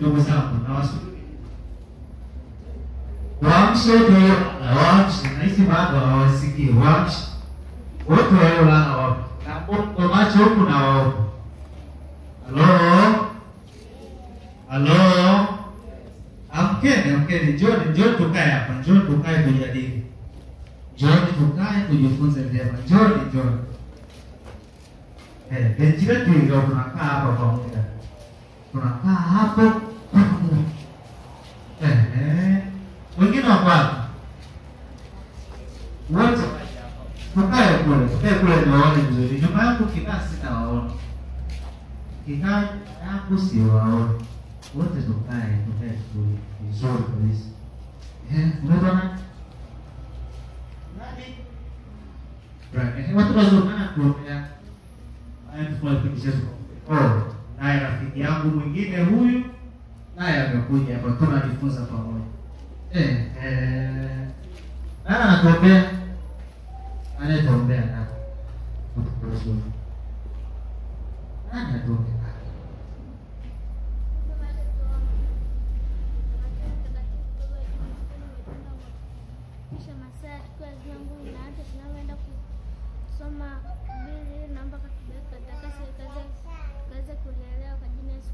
ndugu zangu na wasubiri. Waamshe ndio, waamshe na hizi bado hawasikie. Waamshe. Wote wao lana wapo. Na kwa macho huku na wao. Halo? Halo? Amkeni, njoni tukae hapa. Njoni tukae kujadili. Njoni tukae kujifunze vyema. Njoni. Benchi letu ndio tunakaa hapa pamoja. Tunakaa hapo pamoja. Wengine wapo. Wote tukae kule ndio waone vizuri. Nyuma yangu kikaa sitawaona. Kikaa yangu siwaona. Wote tukae vizuri kabisa. Unaona? Nani? Right. Watu wazungana kuongea. Naye rafiki yangu mwingine huyu naye amekuja hapa tunajifunza pamoja. Nani anatuombea? Anatuombea nani? Nani anatuombea? Kisha masaa kwa zangu na hata tunaenda kusoma Biblia naomba katakase kaze kuelewa kwa jina la Yesu.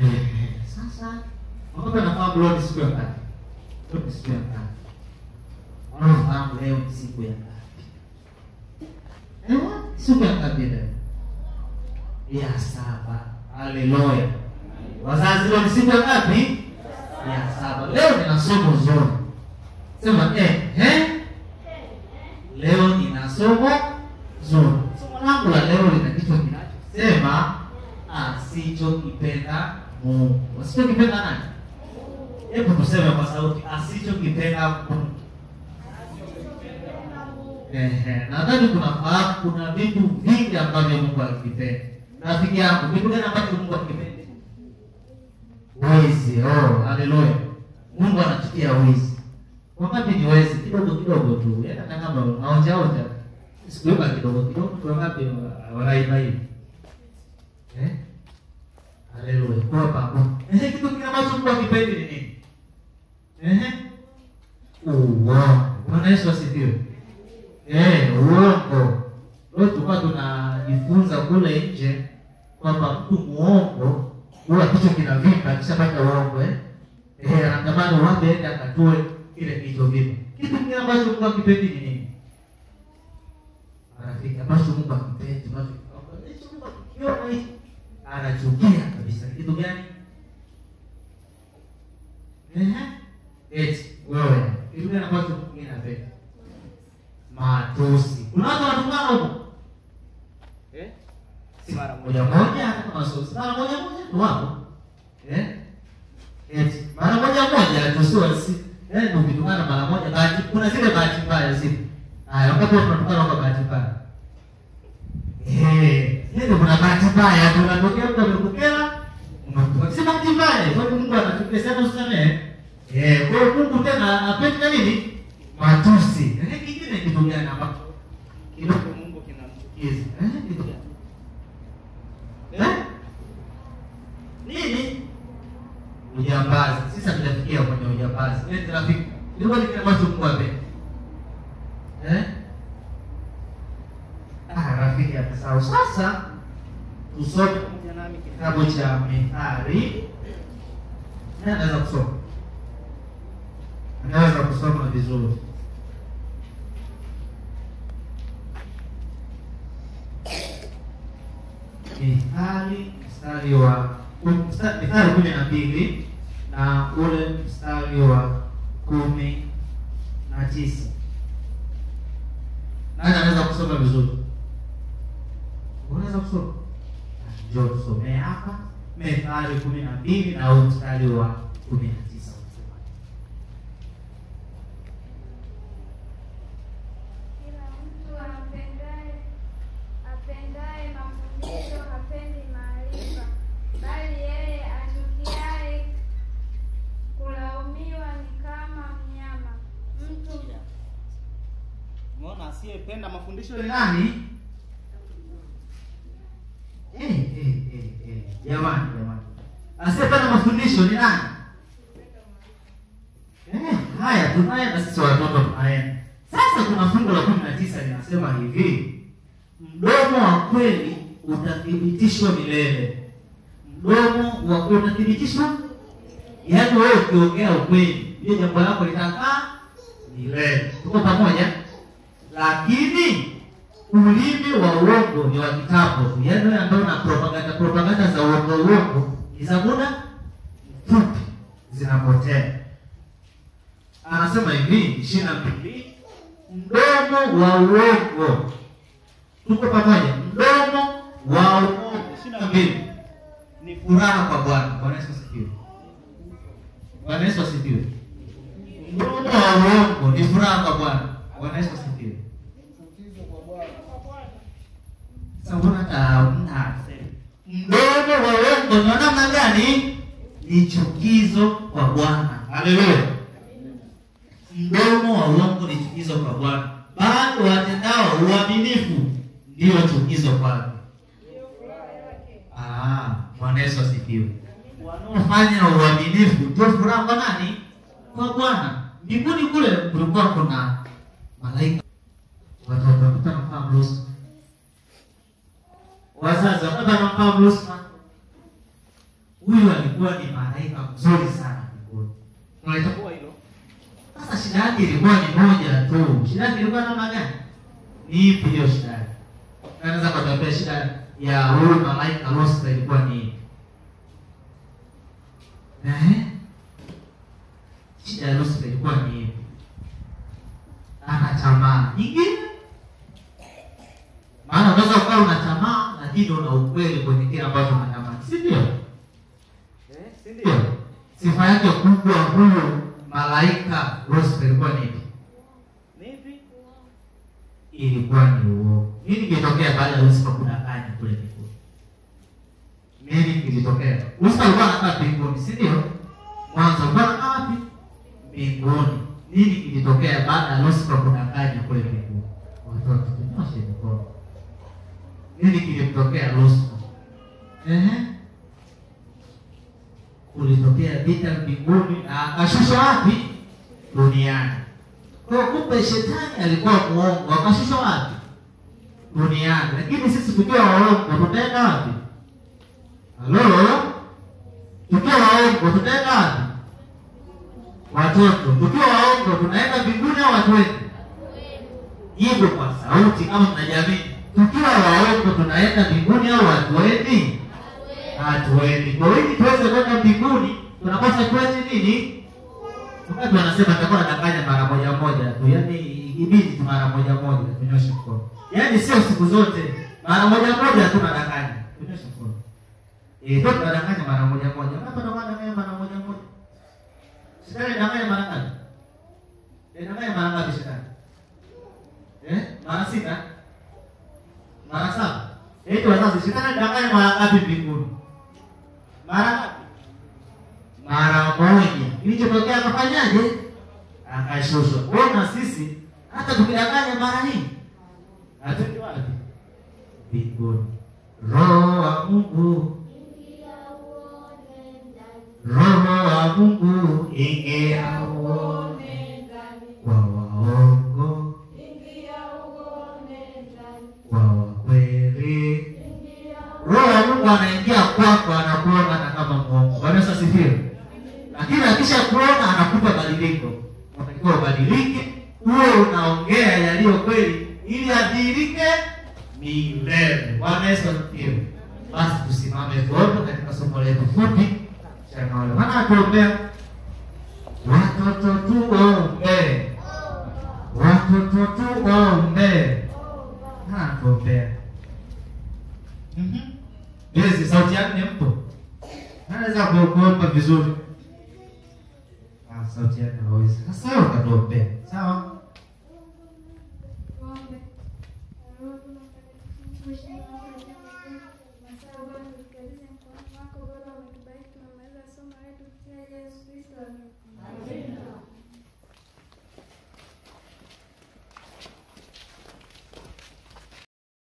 Amen. Sasa mbona nafahamu leo siku ya ngapi? Leo siku ya ngapi? Unafahamu leo siku ya ngapi? Siku ya ngapi leo? Ya 7. Haleluya. Wazazi leo siku ya ngapi? Ya 7. Leo nina somo zuri. Sema leo nina somo zuri. Somo langu la leo lina kichwa kinachosema asichokipenda Mungu. Asichokipenda nani? Hebu tuseme kwa sauti, asichokipenda Mungu. Nadhani kuna vitu vingi ambavyo Mungu akipenda. Rafiki yangu, vitu gani ambavyo Mungu akipenda? Wizi. Haleluya. Mungu anachukia wizi. Wakati ni wizi kidogo tu. Hata kama unaonja sikuiba kidogo kwa ngapi wanaiba hivi. Haleluya. Kwa pamoja. Kitu kingine ambacho Mungu akipenda ni nini? Bwana Yesu asifiwe. Uongo. Leo tulikuwa tunajifunza kule nje kwamba mtu muongo huwa kichwa kinavimba akishapata uongo anatamani wapi aende akatoe kile kilichovimba. Kitu kingine ambacho Mungu akipendi ni nini? Rafiki, ambacho Mungu akipendi, Mungu akiona hivi anachukia kabisa. Kitu gani? Wewe. Kitu gani ambacho Mungu anapenda? Matusi. Kuna watu wanatukana huko. Si mara moja hata masusi. Mara moja tu hapo. Mara moja tusiwe si. Ndio vitukana mara moja bahati. Kuna zile bahati mbaya zipo. Wakati tunatukana kwa bahati mbaya. Ndio kuna bahati mbaya tunatokea mtu amekukera. Si bahati mbaya. Kwa Mungu anachukia sana usamehe. Kwa Mungu tena apenda nini? Matusi. Kingine kitu gani hapa? Kidogo Mungu kinamchukiza. Kitu gani? Nini? Ujambazi. Sisi tunafikia kwenye ujambazi. Rafiki. Ndio kile ambacho Mungu apenda. Rafiki atasahau. Sasa tusome pamoja nami kitabu cha Mithali. Naweza kusoma. Naweza kusoma vizuri. Mithali mstari wa Mithali 12 na ule mstari wa 19. Nani anaweza kusoma vizuri? Unaweza kusoma? Njoo tusome hapa Mithali 12 na ule mstari wa 19. Asiyependa mafundisho ni nani? Jamani. Asiyepata mafundisho ni nani? Haya tunaye na sisi watoto tunaye. Sasa kuna fungu la 19 linasema hivi: mdomo wa kweli utathibitishwa milele. Mdomo wa kweli utathibitishwa, yaani wewe ukiongea ukweli, ile jambo lako litakaa milele. Tuko pamoja? Lakini ulimi wa uongo ni wa kitambo, yaani wewe ndio una propaganda za uongo ni za muda mfupi, zinapotea. Anasema hivi 22, mdomo wa uongo. Tuko pamoja? Mdomo wa uongo 22 ni furaha kwa Bwana. Bwana Yesu asifiwe. Bwana Yesu asifiwe. Mdomo wa uongo ni furaha kwa Bwana. Bwana Yesu asifiwe. Sabuna tauna. Mdomo wa uongo ni namna gani? Ni chukizo kwa Bwana. Haleluya. Mdomo wa uongo ni chukizo kwa Bwana, bali watendao uaminifu ndio chukizo kwake. Bwana Yesu asifiwe. Wanaofanya uaminifu ndio furaha kwa nani? Kwa Bwana. Mbinguni kule kulikuwa kuna malaika. Watoto kutana Rusi. Wazazi wakatana Rusi. Huyu alikuwa ni malaika mzuri sana mbinguni. Unalitakuwa hilo? Sasa shida yake ilikuwa ni moja tu. Shida yake ilikuwa namna gani? Ni ipi hiyo shida yake? Naweza kutabia shida ya huyu malaika Lucifer ilikuwa ni ipi? Shida ya Lucifer ilikuwa ni ipi? Ana tamaa nyingine. Maana unaweza ukawa una tamaa lakini una ukweli kwenye kile ambacho unatamani. Si ndio? Si ndio? Sifa yake kubwa huyu malaika Lucifer ilikuwa ni ipi? Ilikuwa ni uongo. Nini kilitokea baada ya Lucifer kudanganya kule mbinguni? Nini kilitokea? Lucifer alikuwa anakaa mbinguni, si ndio? Mwanzo alikuwa anakaa wapi? Mbinguni. Nini kilitokea baada ya Lucifer kudanganya kule mbinguni? Watoto tunyoshe mikono. Nini kilitokea Lucifer? Kulitokea vita mbinguni na akashushwa wapi? Duniani. Kwa kumbe shetani alikuwa muongo, akashushwa wapi? Duniani. Lakini sisi tukiwa waongo tutaenda wapi? Halo? Tukiwa waongo tutaenda wapi? Watoto, tukiwa waongo tunaenda mbinguni au hatuendi? Hivyo kwa sauti kama tunajamii. Tukiwa waongo tunaenda mbinguni au hatuendi? Hatuendi. Kwa hiyo tuweze kwenda mbinguni tunapaswa tuweze nini? Wakati wanasema tutakuwa tunadanganya mara moja tu, yaani ibidi tu mara moja tunyoshe mkono. Yaani sio siku zote, mara moja tunadanganya. Tunyoshe mkono. Ndio tunadanganya mara moja. Hapa ndo tunadanganya mara moja. Shetani anadanganya mara ngapi? Anadanganya mara ngapi shetani? Mara 6? Mara 7? Eti wazazi, shetani anadanganya mara ngapi mbinguni? Mara moja. Kilichotokea akafanyaje? Akashushwa. Kwa sisi hata tukidanganya mara hii hatuendi wapi? Mbinguni. Roho wa Mungu ingia uone ndani kwa waongo, ingia uone ndani kwa wakweli. Roho wa Mungu anaingia kwako, anakuona na kama Mungu. Bwana Yesu asifiwe. Lakini akisha kuona anakupa badiliko. Unatakiwa ubadilike, uwe unaongea yaliyo kweli ili adhirike milele. Bwana Yesu asifiwe. Basi tusimame tuombe katika somo letu fupi. Chana wana tuombea. Watoto tuombe. Tuombea. Bezi sauti yake ni mpo. Anaweza kuomba vizuri. Sauti yake hawezi. Sasa wewe utatuombea. Sawa? Amen.